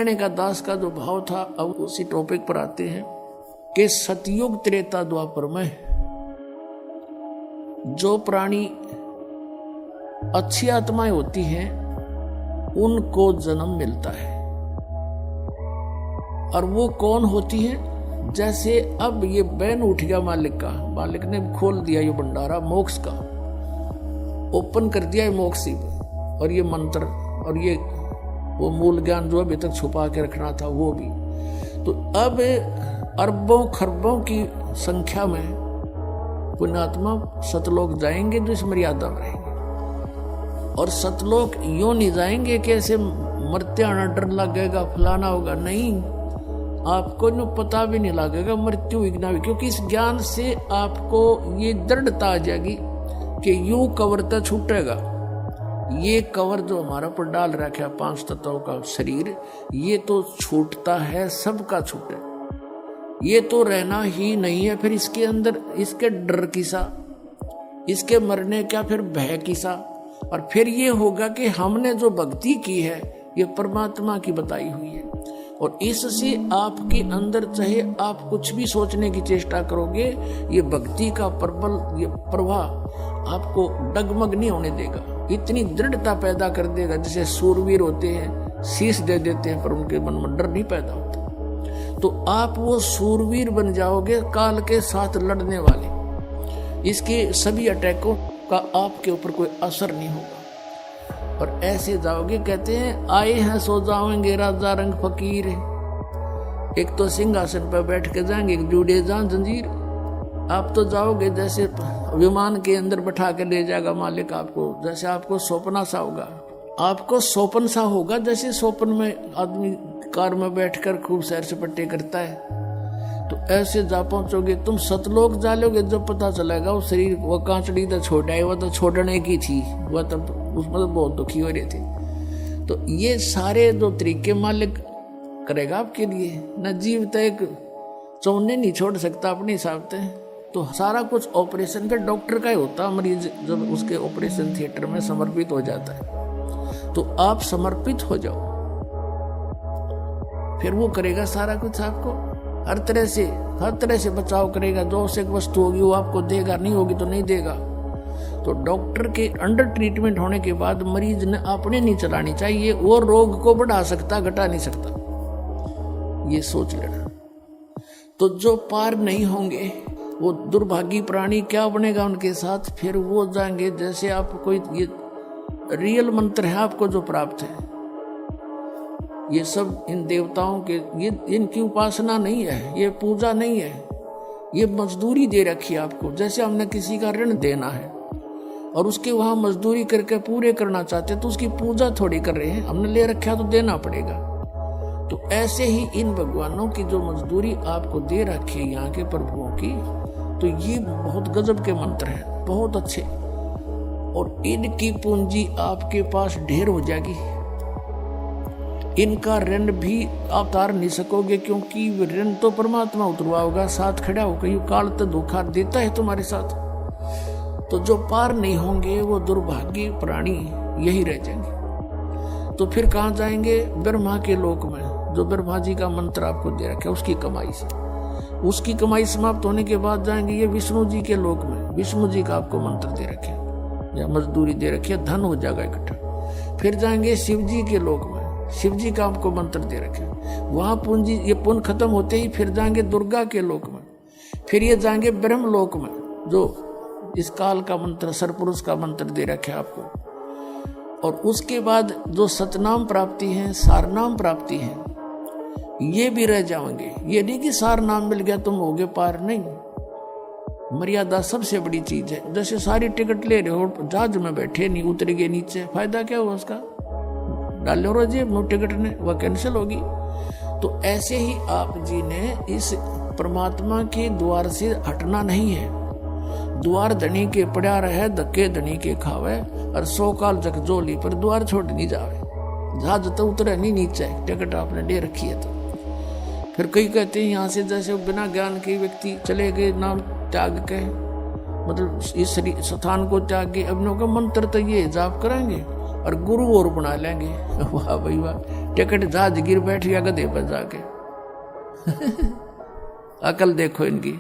का दास का जो भाव था, अब उसी टॉपिक पर आते हैं कि सतयुग त्रेता द्वापर में जो प्राणी अच्छी आत्माएं होती हैं उनको जन्म मिलता है। और वो कौन होती है? जैसे अब ये बैन उठ गया मालिक का, मालिक ने खोल दिया ये भंडारा मोक्ष का, ओपन कर दिया ये मोक्ष और ये मंत्र और ये वो मूल ज्ञान जो अभी तक छुपा के रखना था वो भी। तो अब अरबों खरबों की संख्या में पुण्यात्मा सतलोक जाएंगे जो इस मर्यादा में रहेंगे। और सतलोक यूं नहीं जाएंगे कि ऐसे मरते आना डर लगेगा फलाना होगा, नहीं, आपको न पता भी नहीं लगेगा मृत्यु विघ्ना भी, क्योंकि इस ज्ञान से आपको ये दृढ़ता आ जाएगी कि यूं कवर तो छूटेगा। ये कवर जो हमारा पर डाल रखा है 5 तत्वों का शरीर, ये तो छूटता है, सबका छूटे, ये तो रहना ही नहीं है। फिर इसके अंदर इसके डर किसा, इसके मरने क्या फिर भय किसा। और फिर ये होगा कि हमने जो भक्ति की है ये परमात्मा की बताई हुई है, और इससे आपके अंदर चाहे आप कुछ भी सोचने की चेष्टा करोगे, ये भक्ति का प्रबल ये प्रवाह आपको डगमग नहीं होने देगा, इतनी दृढ़ता पैदा कर देगा। जैसे सूरवीर होते हैं शीश दे देते हैं पर उनके मन में डर नहीं पैदा होता, तो आप वो सूरवीर बन जाओगे काल के साथ लड़ने वाले। इसके सभी अटैकों का आपके ऊपर कोई असर नहीं होगा और ऐसे जाओगे। कहते हैं आए हैं सो जाओगे राजा रंग फकीर, एक तो सिंहासन पर बैठ के जाएंगे, एक जुड़े जान जंजीर। आप तो जाओगे जैसे विमान के अंदर बैठा के ले जाएगा मालिक आपको, जैसे आपको सौंपना सा होगा, आपको सौंपन सा होगा। जैसे सौंपन में आदमी कार में बैठकर खूब सैर सपाटे करता है, तो ऐसे जा पहुंचोगे। तुम सतलोक जा लोगे, जब पता चलेगा वो शरीर वो कांचड़ी तो छोटा है, वो तो छोड़ने की थी, वह तो उसमें तो बहुत दुखी हो रही थी। तो ये सारे जो तरीके मालिक करेगा आपके लिए। न जीव तो एक चौने नहीं छोड़ सकता अपने हिसाब से, तो सारा कुछ ऑपरेशन का डॉक्टर का ही होता। मरीज जब उसके ऑपरेशन थिएटर में समर्पित हो जाता है, तो आप समर्पित हो जाओ, फिर वो करेगा सारा कुछ आपको हर तरह से बचाव करेगा। जो आवश्यक वस्तु होगी वो आपको देगा, नहीं होगी तो नहीं देगा। तो डॉक्टर के अंडर ट्रीटमेंट होने के बाद मरीज ने अपने नहीं चलानी चाहिए, वो रोग को बढ़ा सकता घटा नहीं सकता, ये सोच लेना। तो जो पार नहीं होंगे वो दुर्भागी प्राणी क्या बनेगा उनके साथ? फिर वो जाएंगे जैसे आप कोई ये रियल मंत्र है आपको जो प्राप्त है, ये सब इन देवताओं के, ये इनकी उपासना नहीं है, ये पूजा नहीं है, ये मजदूरी दे रखी है आपको। जैसे हमने किसी का ऋण देना है और उसके वहां मजदूरी करके पूरे करना चाहते हैं, तो उसकी पूजा थोड़ी कर रहे हैं, हमने ले रखा तो देना पड़ेगा। तो ऐसे ही इन भगवानों की जो मजदूरी आपको दे रखी है यहाँ के प्रभुओं की, तो ये बहुत गजब के मंत्र हैं, बहुत अच्छे, और इनकी पूंजी आपके पास ढेर हो जाएगी। इनका ऋण भी आप तार नहीं सकोगे, क्योंकि ऋण तो परमात्मा उतरवा होगा, साथ खड़ा होगा, ये काल तो धोखा देता है तुम्हारे साथ। तो जो पार नहीं होंगे वो दुर्भाग्य प्राणी यही रह जाएंगे। तो फिर कहाँ जाएंगे? ब्रह्मा के लोक में, जो ब्रह्मा जी का मंत्र आपको दे रखा है उसकी कमाई से। उसकी कमाई समाप्त होने के बाद जाएंगे ये विष्णु जी के लोक में, विष्णु जी का आपको मंत्र दे रखे या मजदूरी दे रखी है, धन हो जाएगा इकट्ठा। फिर जाएंगे शिव जी के लोक में, शिव जी का आपको मंत्र दे रखे, वहां पूंजी ये पुण्य खत्म होते ही फिर जाएंगे दुर्गा के लोक में। फिर ये जाएंगे ब्रह्म लोक में, जो इस काल का मंत्र सरपुरुष का मंत्र दे रखे आपको। और उसके बाद जो सतनाम प्राप्ति है, सारनाम प्राप्ति है, ये भी रह जाओगे। ये नहीं कि सार नाम मिल गया तुम होगे पार, नहीं। मर्यादा सबसे बड़ी चीज है। जैसे सारी टिकट ले रहे हो, जहाज में बैठे नहीं उतर गए नीचे, फायदा क्या हुआ उसका? डालो रो जी टिकट ने, वह कैंसिल होगी। तो ऐसे ही आप जी ने इस परमात्मा के द्वार से हटना नहीं है। द्वार धनी के पड़ा रहे, धक्के धनी के खावे, और 100 काल जगजोली पर द्वार छोड़ नहीं जावे। जहाज तो उतरे नहीं नीचे, टिकट आपने ले रखी है। तो फिर कई कहते हैं यहाँ से जैसे बिना ज्ञान के व्यक्ति चले गए, नाम त्याग के, मतलब इस स्थान को त्याग के, अब का मंत्र तो ये जाप करेंगे और गुरु और बना लेंगे। वाह भाई वाह, टिकट जहाज गिर बैठ गया गधे पर जाके। अकल देखो इनकी।